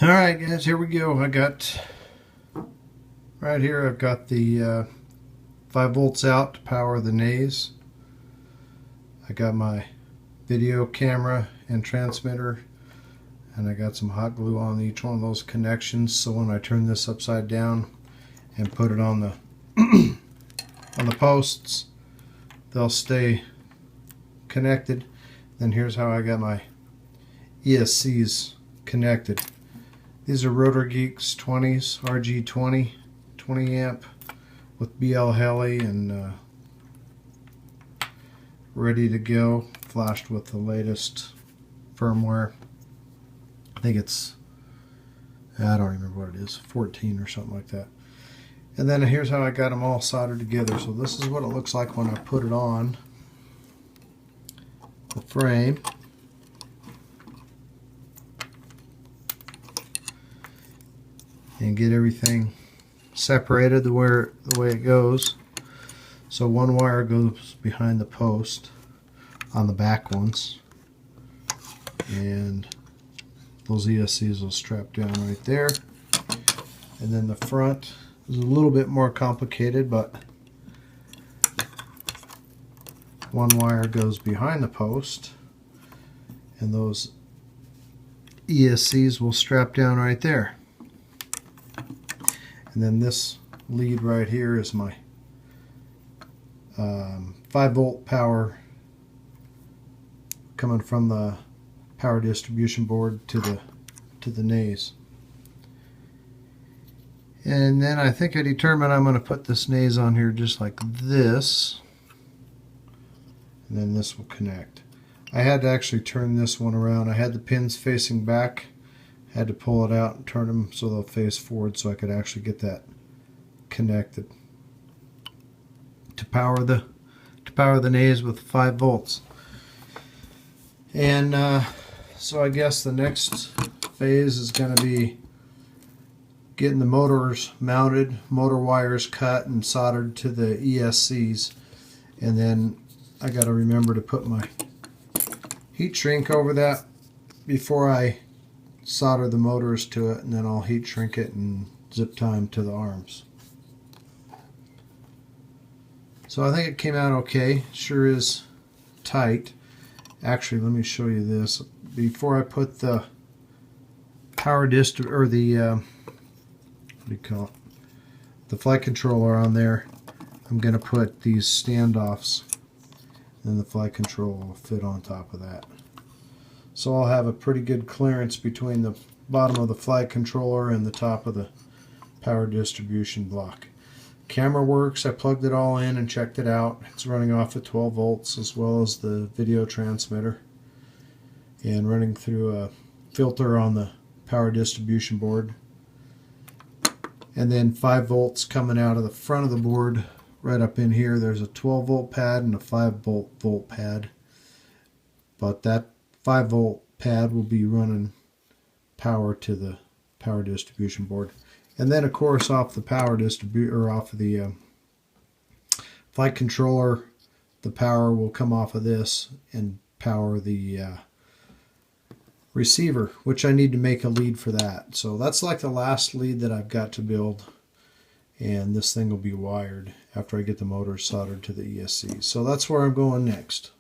Alright guys, here we go. Right here I've got the 5 volts out to power the nays. I got my video camera and transmitter, and I got some hot glue on each one of those connections, so when I turn this upside down and put it on the on the posts, they'll stay connected. Then here's how I got my ESCs connected. These are Rotor Geeks 20s, RG20, 20 amp with BL Heli and ready to go, flashed with the latest firmware. I think it's, I don't remember what it is, 14 or something like that. And then here's how I got them all soldered together. So this is what it looks like when I put it on the frame. And get everything separated the way it goes. So one wire goes behind the post on the back ones, and those ESCs will strap down right there. And then the front is a little bit more complicated, but one wire goes behind the post, and those ESCs will strap down right there. And then this lead right here is my 5 volt power coming from the power distribution board to the nays. And then I think I determined I'm going to put this nays on here just like this, and then this will connect. I had to actually turn this one around. I had the pins facing back. Had to pull it out and turn them so they'll face forward so I could actually get that connected to power the nays with 5 volts. And so I guess the next phase is going to be getting the motors mounted, motor wires cut and soldered to the ESCs, and then I got to remember to put my heat shrink over that before I solder the motors to it, and then I'll heat shrink it and zip tie them to the arms. So I think it came out okay. Sure is tight. Actually, let me show you this. Before I put the power or the what do you call it? The flight controller on there, I'm going to put these standoffs, and the flight controller will fit on top of that. So I'll have a pretty good clearance between the bottom of the flight controller and the top of the power distribution block. Camera works. I plugged it all in and checked it out. It's running off at 12 volts as well as the video transmitter, and running through a filter on the power distribution board. And then 5 volts coming out of the front of the board right up in here. There's a 12 volt pad and a 5 volt pad, but that 5 volt pad will be running power to the power distribution board. And then of course off the power off of the flight controller, the power will come off of this and power the receiver, which I need to make a lead for that. So that's like the last lead that I've got to build, and this thing will be wired after I get the motors soldered to the ESC. So that's where I'm going next.